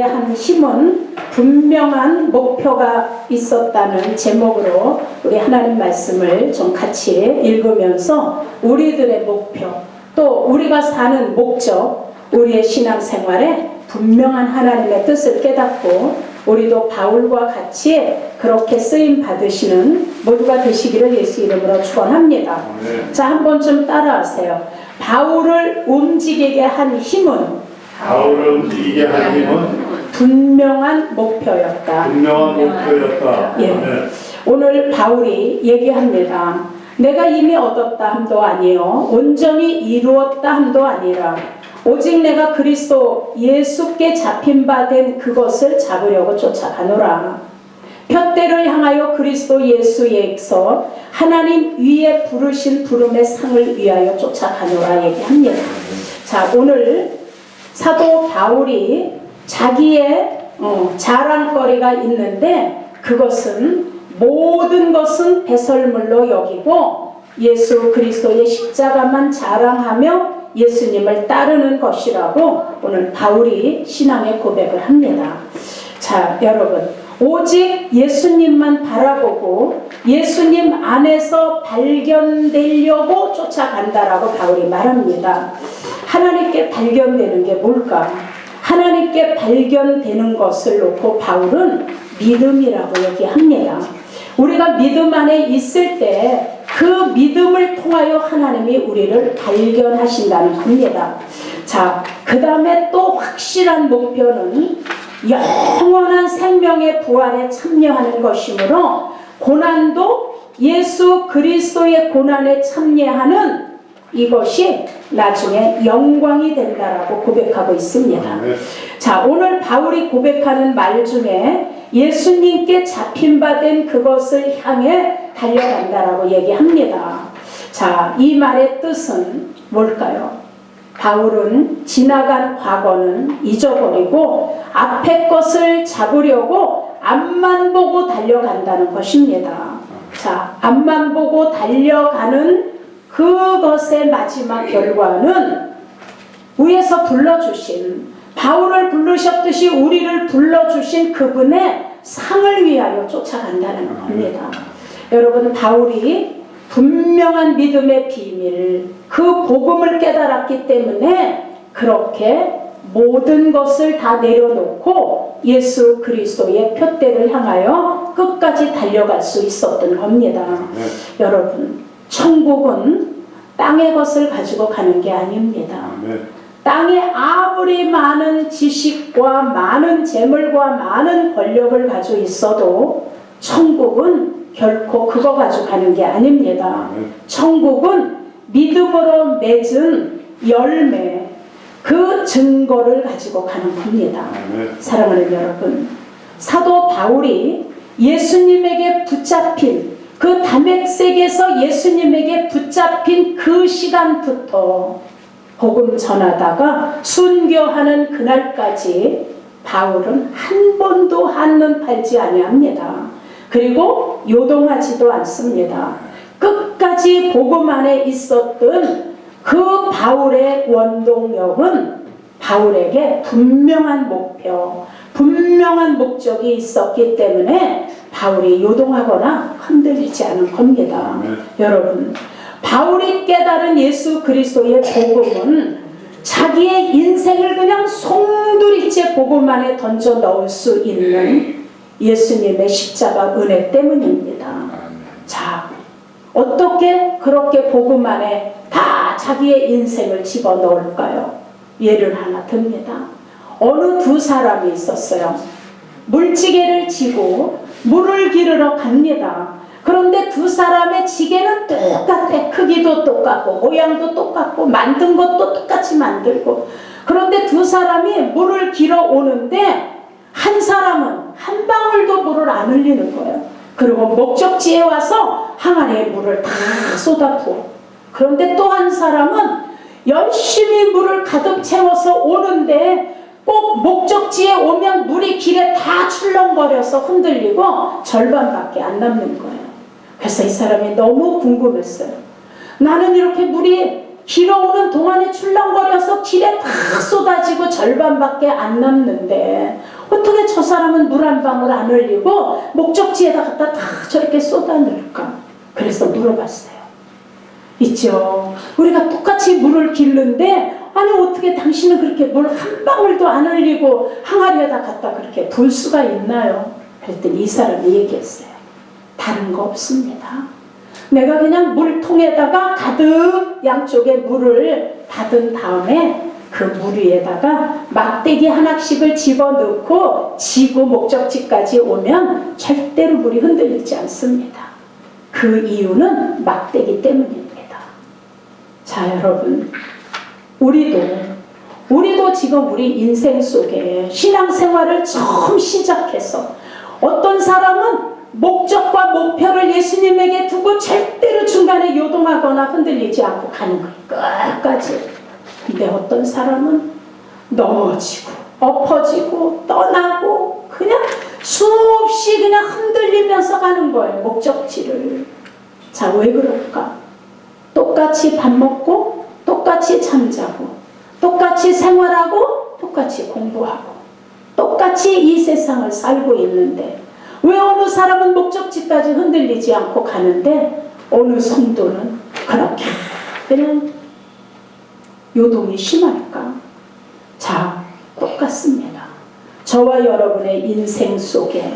한 힘은 분명한 목표가 있었다는 제목으로 우리 하나님 말씀을 좀 같이 읽으면서 우리들의 목표, 또 우리가 사는 목적, 우리의 신앙생활에 분명한 하나님의 뜻을 깨닫고 우리도 바울과 같이 그렇게 쓰임 받으시는 모두가 되시기를 예수 이름으로 축원합니다. 자, 한번 좀 따라하세요. 바울을 움직이게 한 힘은 분명한 목표였다. 예. 오늘 바울이 얘기합니다. 내가 이미 얻었다 함도 아니요 온전히 이루었다 함도 아니라 오직 내가 그리스도 예수께 잡힌 바 된 그것을 잡으려고 쫓아가노라. 푯대를 향하여 그리스도 예수에서 하나님 위에 부르신 부름의 상을 위하여 쫓아가노라 얘기합니다. 자, 오늘 사도 바울이 자기의 자랑거리가 있는데 그것은 모든 것은 배설물로 여기고 예수 그리스도의 십자가만 자랑하며 예수님을 따르는 것이라고 오늘 바울이 신앙의 고백을 합니다. 자, 여러분, 오직 예수님만 바라보고 예수님 안에서 발견되려고 쫓아간다라고 바울이 말합니다. 하나님께 발견되는 게 뭘까? 하나님께 발견되는 것을 놓고 바울은 믿음이라고 얘기합니다. 우리가 믿음 안에 있을 때 그 믿음을 통하여 하나님이 우리를 발견하신다는 겁니다. 자, 그 다음에 또 확실한 목표는 영원한 생명의 부활에 참여하는 것이므로 고난도 예수 그리스도의 고난에 참여하는 이것이 나중에 영광이 된다라고 고백하고 있습니다. 자, 오늘 바울이 고백하는 말 중에 예수님께 잡힌 바 된 그것을 향해 달려간다라고 얘기합니다. 자, 이 말의 뜻은 뭘까요? 바울은 지나간 과거는 잊어버리고 앞의 것을 잡으려고 앞만 보고 달려간다는 것입니다. 자, 앞만 보고 달려가는 그것의 마지막 결과는 위에서 불러주신, 바울을 부르셨듯이 우리를 불러주신 그분의 상을 위하여 쫓아간다는 겁니다. 여러분, 바울이 분명한 믿음의 비밀, 그 복음을 깨달았기 때문에 그렇게 모든 것을 다 내려놓고 예수 그리스도의 푯대를 향하여 끝까지 달려갈 수 있었던 겁니다. 여러분, 천국은 땅의 것을 가지고 가는 게 아닙니다. 땅에 아무리 많은 지식과 많은 재물과 많은 권력을 가지고 있어도 천국은 결코 그거 가지고 가는 게 아닙니다. 천국은 믿음으로 맺은 열매, 그 증거를 가지고 가는 겁니다. 사랑하는 여러분, 사도 바울이 예수님에게 붙잡힌 그 다메섹에서 예수님에게 붙잡힌 그 시간부터 복음 전하다가 순교하는 그날까지 바울은 한 번도 한눈 팔지 아니합니다. 그리고 요동하지도 않습니다. 끝까지 복음 안에 있었던 그 바울의 원동력은 바울에게 분명한 목표, 분명한 목적이 있었기 때문에 바울이 요동하거나 흔들리지 않은 겁니다. 여러분, 바울이 깨달은 예수 그리스도의 복음은 자기의 인생을 그냥 송두리째 복음 안에 던져 넣을 수 있는 예수님의 십자가 은혜 때문입니다. 자, 어떻게 그렇게 복음 안에 다 자기의 인생을 집어넣을까요? 예를 하나 듭니다. 어느 두 사람이 있었어요. 물지개를 지고 물을 기르러 갑니다. 그런데 두 사람의 지게는 똑같아. 크기도 똑같고 모양도 똑같고 만든 것도 똑같이 만들고. 그런데 두 사람이 물을 길어 오는데 한 사람은 한 방울도 물을 안 흘리는 거예요. 그리고 목적지에 와서 항아리에 물을 다 쏟아부어. 그런데 또 한 사람은 열심히 물을 가득 채워서 오는데 꼭 목적지에 오면 물이 길에 다 출렁거려서 흔들리고 절반밖에 안 남는 거예요. 그래서 이 사람이 너무 궁금했어요. 나는 이렇게 물이 길어오는 동안에 출렁거려서 길에 다 쏟아지고 절반밖에 안 남는데 사람은 물 한 방울 안 흘리고 목적지에다 갖다 다 저렇게 쏟아 넣을까? 그래서 물어봤어요. 있죠. 우리가 똑같이 물을 기르는데 아니 어떻게 당신은 그렇게 물 한 방울도 안 흘리고 항아리에다 갖다 그렇게 둘 수가 있나요? 그랬더니 이 사람이 얘기했어요. 다른 거 없습니다. 내가 그냥 물통에다가 가득 양쪽에 물을 닫은 다음에 그 물 위에다가 막대기 하나씩을 집어넣고 지구 목적지까지 오면 절대로 물이 흔들리지 않습니다. 그 이유는 막대기 때문입니다. 자, 여러분, 우리도 지금 우리 인생 속에 신앙생활을 처음 시작해서 어떤 사람은 목적과 목표를 예수님에게 두고 절대로 중간에 요동하거나 흔들리지 않고 가는 거예요. 끝까지. 근데 어떤 사람은 넘어지고 엎어지고 떠나고 그냥 수없이 그냥 흔들리면서 가는 거예요. 목적지를. 자, 왜 그럴까? 똑같이 밥 먹고 똑같이 잠자고 똑같이 생활하고 똑같이 공부하고 똑같이 이 세상을 살고 있는데 왜 어느 사람은 목적지까지 흔들리지 않고 가는데 어느 성도는 그렇게 그냥 요동이 심할까? 자, 똑같습니다. 저와 여러분의 인생 속에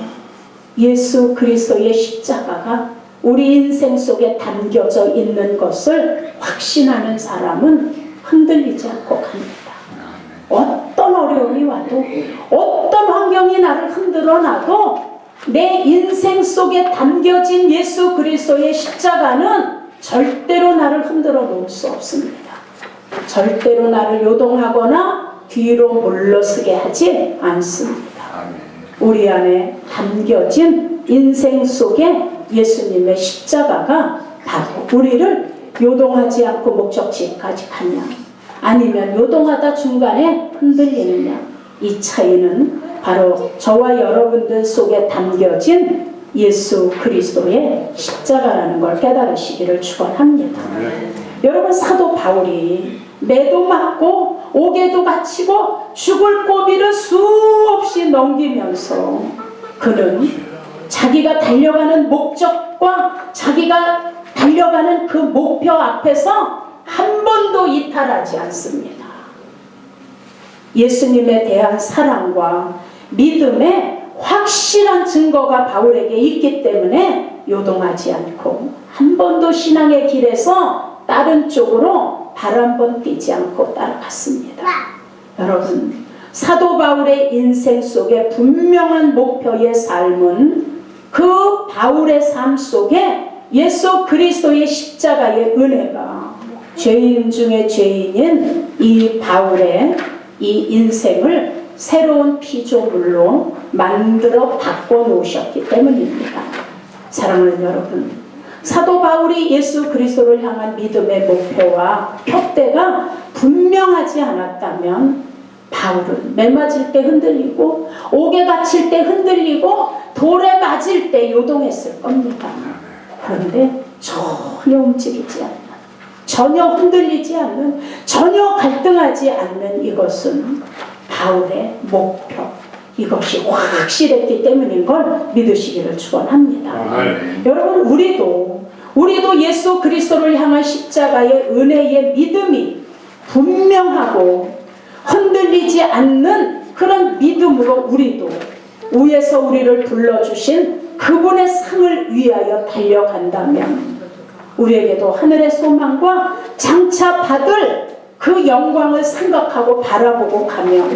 예수 그리스도의 십자가가 우리 인생 속에 담겨져 있는 것을 확신하는 사람은 흔들리지 않고 갑니다. 어떤 어려움이 와도 어떤 환경이 나를 흔들어 놔도 내 인생 속에 담겨진 예수 그리스도의 십자가는 절대로 나를 흔들어 놓을 수 없습니다. 절대로 나를 요동하거나 뒤로 물러서게 하지 않습니다. 우리 안에 담겨진 인생 속에 예수님의 십자가가 바로 우리를 요동하지 않고 목적지까지 가냐 아니면 요동하다 중간에 흔들리느냐, 이 차이는 바로 저와 여러분들 속에 담겨진 예수 그리스도의 십자가라는 걸 깨달으시기를 축원합니다. 여러분, 사도 바울이 매도 맞고 옥에도 갇히고 죽을 고비를 수없이 넘기면서 그는 자기가 달려가는 목적과 자기가 달려가는 그 목표 앞에서 한 번도 이탈하지 않습니다. 예수님에 대한 사랑과 믿음의 확실한 증거가 바울에게 있기 때문에 요동하지 않고 한 번도 신앙의 길에서 다른 쪽으로 발 한 번 뛰지 않고 따라갔습니다. 여러분, 사도 바울의 인생 속에 분명한 목표의 삶은 그 바울의 삶 속에 예수 그리스도의 십자가의 은혜가 죄인 중에 죄인인 이 바울의 이 인생을 새로운 피조물로 만들어 바꿔놓으셨기 때문입니다. 사랑하는 여러분, 사도 바울이 예수 그리스도를 향한 믿음의 목표와 표대가 분명하지 않았다면 바울은 매 맞을 때 흔들리고 옥에 갇힐 때 흔들리고 돌에 맞을 때 요동했을 겁니다. 그런데 전혀 움직이지 않는, 전혀 흔들리지 않는, 전혀 갈등하지 않는 이것은 바울의 목표, 이것이 확실했기 때문인 걸 믿으시기를 축원합니다. 여러분, 우리도 예수 그리스도를 향한 십자가의 은혜의 믿음이 분명하고 흔들리지 않는 그런 믿음으로 우리도 위에서 우리를 불러주신 그분의 상을 위하여 달려간다면 우리에게도 하늘의 소망과 장차 받을 그 영광을 생각하고 바라보고 가면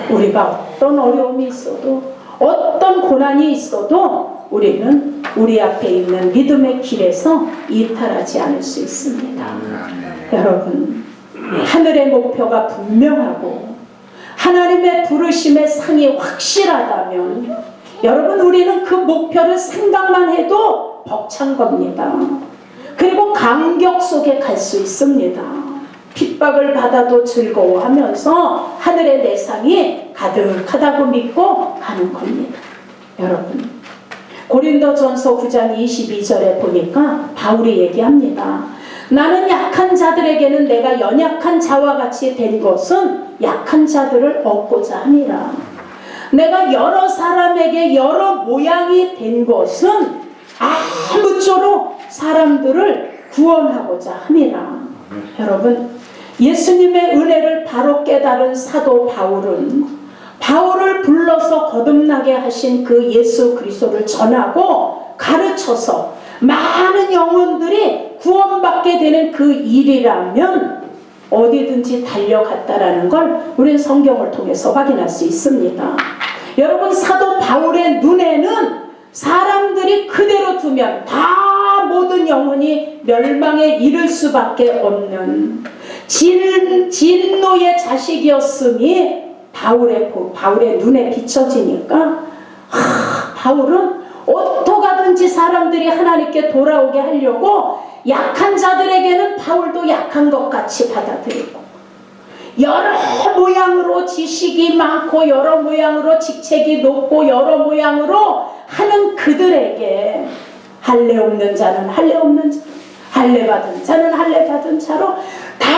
우리가 어떤 어려움이 있어도 어떤 고난이 있어도 우리는 우리 앞에 있는 믿음의 길에서 이탈하지 않을 수 있습니다. 여러분, 하늘의 목표가 분명하고 하나님의 부르심의 상이 확실하다면 여러분, 우리는 그 목표를 생각만 해도 벅찬 겁니다. 그리고 감격 속에 갈 수 있습니다. 핍박을 받아도 즐거워하면서 하늘의 내상이 가득하다고 믿고 가는 겁니다. 여러분, 고린도전서 9장 22절에 보니까 바울이 얘기합니다. 나는 약한 자들에게는 내가 연약한 자와 같이 된 것은 약한 자들을 얻고자 함이라. 내가 여러 사람에게 여러 모양이 된 것은 아무쪼록 사람들을 구원하고자 함이라. 여러분, 예수님의 은혜를 바로 깨달은 사도 바울을 불러서 거듭나게 하신 그 예수 그리스도를 전하고 가르쳐서 많은 영혼들이 구원받게 되는 그 일이라면 어디든지 달려갔다라는 걸 우리는 성경을 통해서 확인할 수 있습니다. 여러분, 사도 바울의 눈에는 사람들이 그대로 두면 다 모든 영혼이 멸망에 이를 수밖에 없는 진노의 자식이었음이 바울의 눈에 비춰지니까 바울은 어떻게든지 사람들이 하나님께 돌아오게 하려고 약한 자들에게는 바울도 약한 것 같이 받아들이고, 여러 모양으로 지식이 많고 여러 모양으로 직책이 높고 여러 모양으로 하는 그들에게 할례 없는 자는 할례 없는 자, 할례 받은 자는 할례 받은 자로 다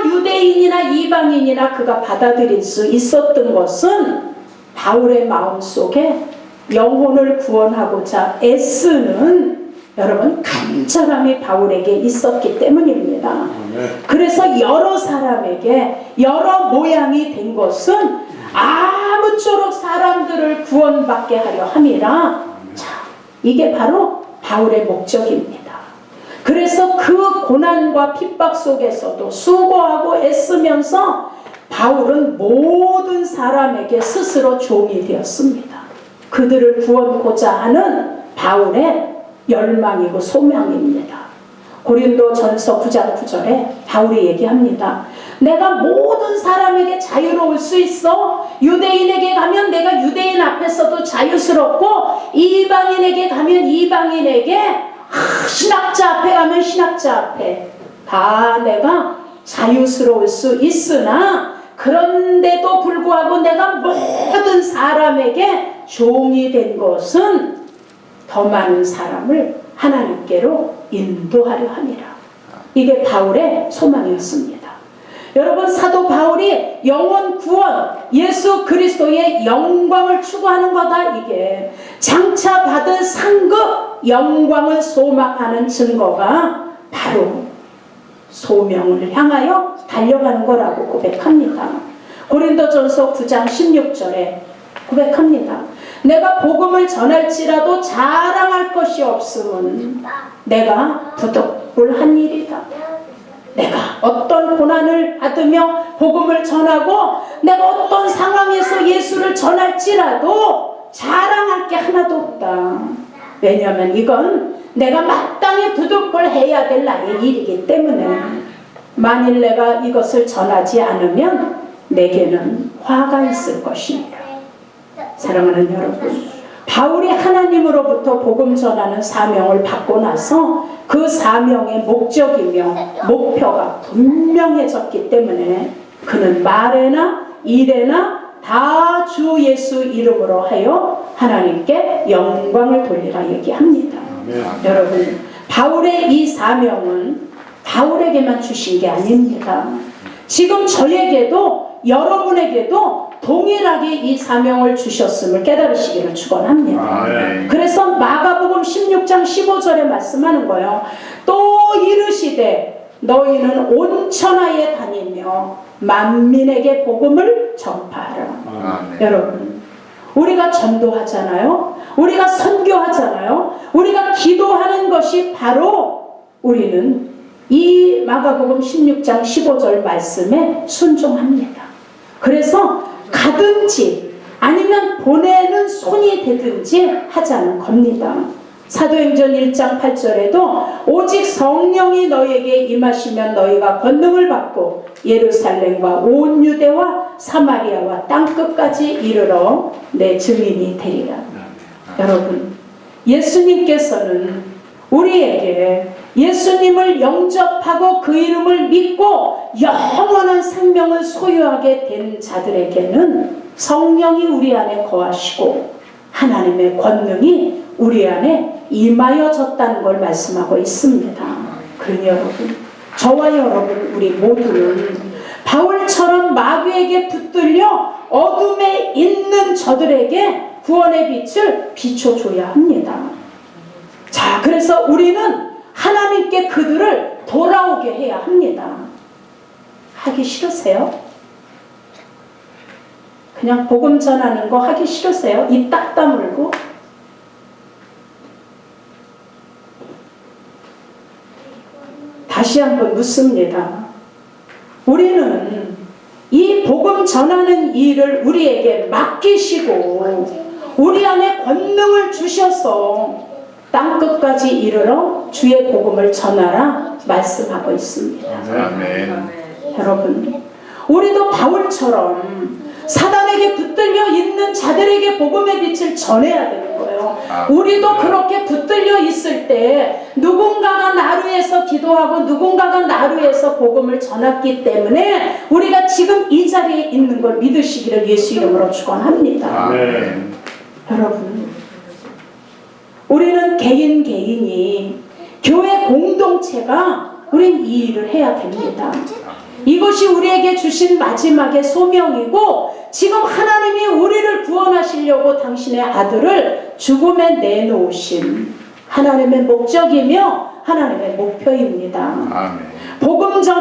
유대인이나 이방인이나 그가 받아들일 수 있었던 것은 바울의 마음속에 영혼을 구원하고자 애쓰는 여러분 간절함이 바울에게 있었기 때문입니다. 그래서 여러 사람에게 여러 모양이 된 것은 아무쪼록 사람들을 구원받게 하려 함이라. 자, 이게 바로 바울의 목적입니다. 그래서 그 고난과 핍박 속에서도 수고하고 애쓰면서 바울은 모든 사람에게 스스로 종이 되었습니다. 그들을 구원하고자 하는 바울의 열망이고 소명입니다. 고린도전서 9장 9절에 바울이 얘기합니다. 내가 모든 사람에게 자유로울 수 있어. 유대인에게 가면 내가 유대인 앞에서도 자유스럽고, 이방인에게 가면 이방인에게, 신학자 앞에 가면 신학자 앞에 다 내가 자유스러울 수 있으나, 그런데도 불구하고 내가 모든 사람에게 종이 된 것은 더 많은 사람을 하나님께로 인도하려 함이라. 이게 바울의 소망이었습니다. 여러분, 사도 바울이 영혼 구원, 예수 그리스도의 영광을 추구하는 거다. 이게 장차 받을 상급 영광을 소망하는 증거가 바로 소명을 향하여 달려가는 거라고 고백합니다. 고린도전서 9장 16절에 고백합니다. 내가 복음을 전할지라도 자랑할 것이 없음은 내가 부득불한 일이다. 내가 어떤 고난을 받으며 복음을 전하고 내가 어떤 상황에서 예수를 전할지라도 자랑할 게 하나도 없다. 왜냐하면 이건 내가 마땅히 부득불해야 될 나의 일이기 때문에 만일 내가 이것을 전하지 않으면 내게는 화가 있을 것입니다. 사랑하는 여러분, 바울이 하나님으로부터 복음 전하는 사명을 받고 나서 그 사명의 목적이며 목표가 분명해졌기 때문에 그는 말에나 일에나 다 주 예수 이름으로 하여 하나님께 영광을 돌리라 얘기합니다. 여러분, 바울의 이 사명은 바울에게만 주신 게 아닙니다. 지금 저에게도 여러분에게도 동일하게 이 사명을 주셨음을 깨달으시기를 축원합니다. 그래서 마가복음 16장 15절에 말씀하는 거예요. 또 이르시되 너희는 온 천하에 다니며 만민에게 복음을 전파하라. 여러분, 우리가 전도하잖아요. 우리가 선교하잖아요. 우리가 기도하는 것이 바로 우리는 이 마가복음 16장 15절 말씀에 순종합니다. 그래서 가든지 아니면 보내는 손이 되든지 하자는 겁니다. 사도행전 1장 8절에도 오직 성령이 너희에게 임하시면 너희가 권능을 받고 예루살렘과 온 유대와 사마리아와 땅끝까지 이르러 내 증인이 되리라. 여러분, 예수님께서는 우리에게 예수님을 영접하고 그 이름을 믿고 영원한 생명을 소유하게 된 자들에게는 성령이 우리 안에 거하시고 하나님의 권능이 우리 안에 임하여졌다는 걸 말씀하고 있습니다. 그러니 여러분, 저와 여러분 우리 모두는 바울처럼 마귀에게 붙들려 어둠에 있는 저들에게 구원의 빛을 비춰줘야 합니다. 자, 그래서 우리는 하나님께 그들을 돌아오게 해야 합니다. 하기 싫으세요? 그냥 복음 전하는 거 하기 싫으세요? 입 딱 다물고? 다시 한번 묻습니다. 우리는 이 복음 전하는 일을 우리에게 맡기시고 우리 안에 권능을 주셔서 땅끝까지 이르러 주의 복음을 전하라 말씀하고 있습니다. 아멘. 여러분, 우리도 바울처럼 사단에게 붙들려 있는 자들에게 복음의 빛을 전해야 되는 거예요. 우리도 그렇게 붙들려 있을 때 누군가가 나를 위해서 기도하고 누군가가 나를 위해서 복음을 전했기 때문에 우리가 지금 이 자리에 있는 걸 믿으시기를 예수 이름으로 축원합니다. 아멘. 여러분, 우리는 개인이 교회 공동체가 우린 이 일을 해야 됩니다. 이것이 우리에게 주신 마지막의 소명이고 지금 하나님이 우리를 구원하시려고 당신의 아들을 죽음에 내놓으신 하나님의 목적이며 하나님의 목표입니다. 아멘. 복음 전